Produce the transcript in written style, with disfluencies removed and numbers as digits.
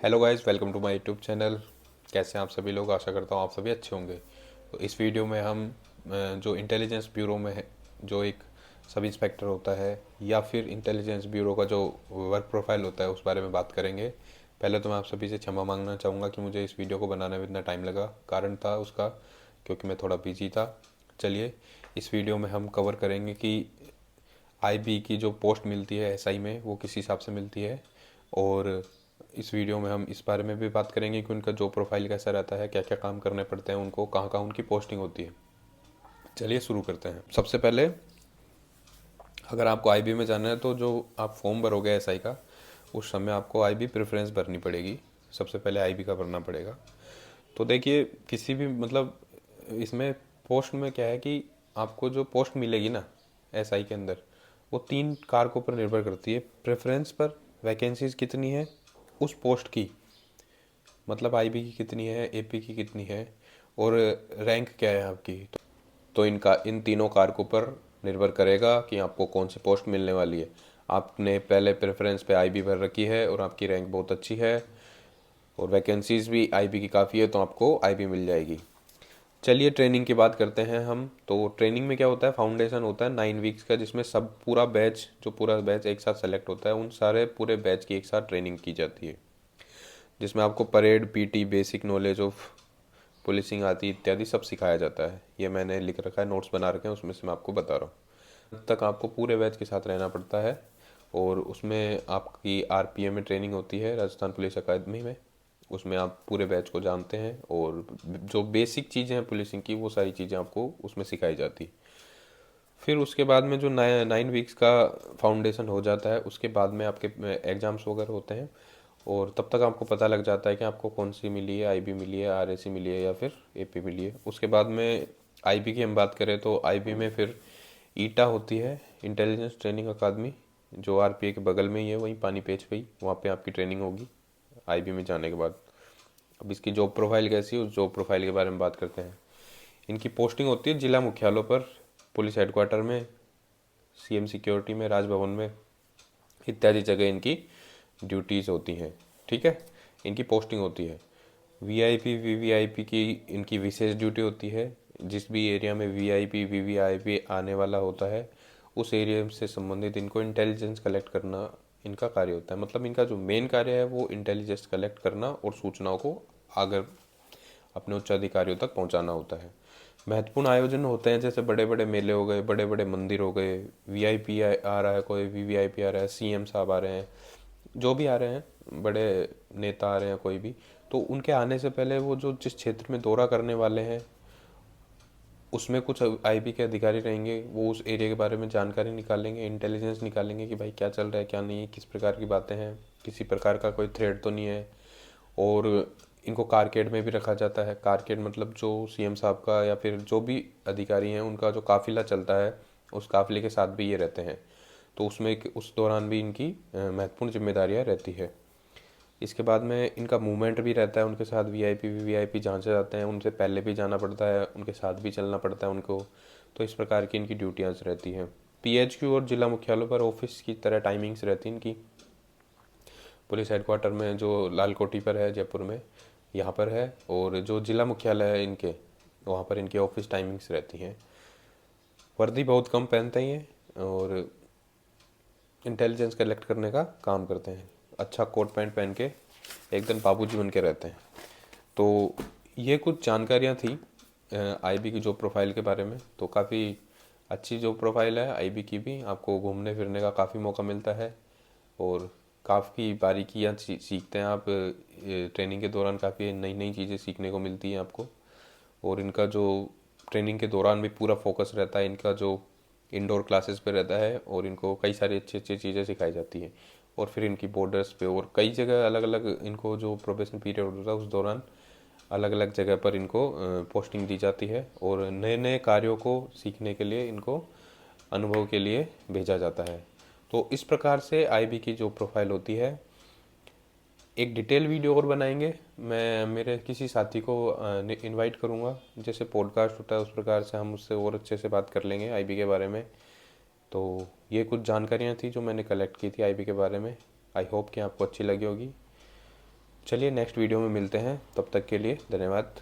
Hello guys, welcome to my YouTube channel. कैसे हैं आप सभी लोग? आशा करता हूँ आप सभी अच्छे होंगे। तो इस वीडियो में हम जो इंटेलिजेंस ब्यूरो में है, जो एक सब इंस्पेक्टर होता है या फिर इंटेलिजेंस ब्यूरो का जो वर्क प्रोफाइल होता है उस बारे में बात करेंगे। पहले तो मैं आप सभी से क्षमा मांगना चाहूँगा कि मुझे इस वीडियो को बनाने में इतना टाइम लगा। कारण था उसका क्योंकि मैं थोड़ा बिजी था। चलिए, इस वीडियो में हम कवर करेंगे कि आईबी की जो पोस्ट मिलती है एसआई में वो किस हिसाब से मिलती है। और इस वीडियो में हम इस बारे में भी बात करेंगे कि उनका जॉब प्रोफाइल कैसा रहता है, क्या क्या काम करने पड़ते हैं उनको, कहाँ कहाँ उनकी पोस्टिंग होती है। चलिए शुरू करते हैं। सबसे पहले अगर आपको आईबी में जाना है तो जो आप फॉर्म भरोगे एसआई का, उस समय आपको आईबी प्रेफरेंस भरनी पड़ेगी। सबसे पहले आईबी का भरना पड़ेगा। तो देखिए, किसी भी मतलब इसमें पोस्ट में क्या है कि आपको जो पोस्ट मिलेगी ना एसआई के अंदर, वो तीन कारकों पर निर्भर करती है। प्रेफरेंस पर, वैकेंसीज कितनी है उस पोस्ट की, मतलब आईबी की कितनी है, एपी की कितनी है, और रैंक क्या है आपकी। तो इनका इन तीनों कारकों पर निर्भर करेगा कि आपको कौन सी पोस्ट मिलने वाली है। आपने पहले प्रेफरेंस पे आईबी भर रखी है और आपकी रैंक बहुत अच्छी है और वैकेंसीज भी आईबी की काफ़ी है, तो आपको आईबी मिल जाएगी। चलिए ट्रेनिंग की बात करते हैं हम। तो ट्रेनिंग में क्या होता है, फाउंडेशन होता है 9 वीक्स का, जिसमें सब पूरा बैच, जो पूरा बैच एक साथ सेलेक्ट होता है, उन सारे पूरे बैच की एक साथ ट्रेनिंग की जाती है, जिसमें आपको parade, PT, basic knowledge of policing आदि इत्यादि सब सिखाया जाता है। ये मैंने लिख रखा है, नोट्स बना रखे हैं, उसमें से मैं आपको बता रहा हूँ। तब तक आपको पूरे बैच के साथ रहना पड़ता है और उसमें आपकी आरपीए में ट्रेनिंग होती है, राजस्थान पुलिस अकादमी में। उसमें आप पूरे बैच को जानते हैं और जो बेसिक चीज़ें हैं पुलिसिंग की, वो सारी चीज़ें आपको उसमें सिखाई जाती है। फिर उसके बाद में जो 9 वीक्स का फाउंडेशन हो जाता है, उसके बाद में आपके एग्ज़ाम्स वगैरह होते हैं और तब तक आपको पता लग जाता है कि आपको कौन सी मिली है, आईबी मिली है, आरएसी मिली है या फिर एपी मिली है। उसके बाद में आईबी की हम बात करें तो आईबी में फिर ईटा होती है, इंटेलिजेंस ट्रेनिंग अकादमी, जो आरपीए के बगल में ही है, वहीं पानी पेच पे ही, वहाँ पे आपकी ट्रेनिंग होगी आईबी में जाने के बाद। अब इसकी जॉब प्रोफाइल कैसी है, उस जॉब प्रोफाइल के बारे में बात करते हैं। इनकी पोस्टिंग होती है जिला मुख्यालयों पर, पुलिस हेडक्वार्टर में, सीएम सिक्योरिटी में, राजभवन में, इत्यादि जगह इनकी ड्यूटीज़ होती हैं। ठीक है, इनकी पोस्टिंग होती है। वीआईपी वीवीआईपी की इनकी विशेष ड्यूटी होती है। जिस भी एरिया में वीआईपी वीवीआईपी आने वाला होता है, उस एरिया से संबंधित इनको इंटेलिजेंस कलेक्ट करना इनका कार्य होता है। मतलब इनका जो मेन कार्य है वो इंटेलिजेंस कलेक्ट करना और सूचनाओं को आगे अपने उच्च अधिकारियों तक पहुंचाना होता है। महत्वपूर्ण आयोजन होते हैं, जैसे बड़े बड़े मेले हो गए, बड़े बड़े मंदिर हो गए, वीआईपी आ रहा है, कोई वीवीआईपी आ रहा है, सीएम साहब आ रहे हैं, जो भी आ रहे हैं, बड़े नेता आ रहे हैं कोई भी, तो उनके आने से पहले वो जो जिस क्षेत्र में दौरा करने वाले हैं, उसमें कुछ आईबी के अधिकारी रहेंगे, वो उस एरिया के बारे में जानकारी निकालेंगे, इंटेलिजेंस निकालेंगे कि भाई क्या चल रहा है, क्या नहीं है, किस प्रकार की बातें हैं, किसी प्रकार का कोई थ्रेट तो नहीं है। और इनको कारकेड में भी रखा जाता है। कारकेड मतलब जो सीएम साहब का या फिर जो भी अधिकारी हैं उनका जो काफिला चलता है, उस काफिले के साथ भी ये रहते हैं। तो उसमें उस दौरान भी इनकी महत्वपूर्ण जिम्मेदारियां रहती है। इसके बाद में इनका मूवमेंट भी रहता है, उनके साथ वीआईपी वीवीआईपी जहाँ से जाते हैं उनसे पहले भी जाना पड़ता है, उनके साथ भी चलना पड़ता है उनको। तो इस प्रकार की इनकी ड्यूटियाँ रहती हैं। पीएचक्यू और जिला मुख्यालयों पर ऑफिस की तरह टाइमिंग्स रहती हैं इनकी। पुलिस हेडक्वार्टर में जो लाल कोठी पर है जयपुर में, यहाँ पर है, और जो जिला मुख्यालय है इनके, वहाँ पर इनकी ऑफिस टाइमिंग्स रहती हैं। वर्दी बहुत कम पहनते ही हैं और इंटेलिजेंस कलेक्ट करने का काम करते हैं। अच्छा कोट पैंट पहन के एकदम बाबूजी बन के रहते हैं। तो ये कुछ जानकारियाँ थी आईबी की जॉब प्रोफाइल के बारे में। तो काफ़ी अच्छी जॉब प्रोफाइल है आईबी की भी, आपको घूमने फिरने का काफ़ी मौका मिलता है और काफ़ी बारीकियाँ सीखते हैं आप। ट्रेनिंग के दौरान काफ़ी नई नई चीज़ें सीखने को मिलती हैं आपको। और इनका जो ट्रेनिंग के दौरान भी पूरा फोकस रहता है, इनका जो इंडोर क्लासेस पे रहता है और इनको कई सारी अच्छी अच्छी चीज़ें सिखाई जाती हैं। और फिर इनकी बॉर्डर्स पे और कई जगह अलग अलग इनको जो प्रोबेशन पीरियड होता है उस दौरान अलग अलग जगह पर इनको पोस्टिंग दी जाती है और नए नए कार्यों को सीखने के लिए इनको अनुभव के लिए भेजा जाता है। तो इस प्रकार से आईबी की जो प्रोफाइल होती है। एक डिटेल वीडियो और बनाएंगे, मैं मेरे किसी साथी को इनवाइट करूंगा, जैसे पॉडकास्ट होता है उस प्रकार से हम उससे और अच्छे से बात कर लेंगे आईबी के बारे में। तो ये कुछ जानकारियाँ थी जो मैंने कलेक्ट की थी आईबी के बारे में। आई होप कि आपको अच्छी लगी होगी। चलिए नेक्स्ट वीडियो में मिलते हैं, तब तक के लिए धन्यवाद।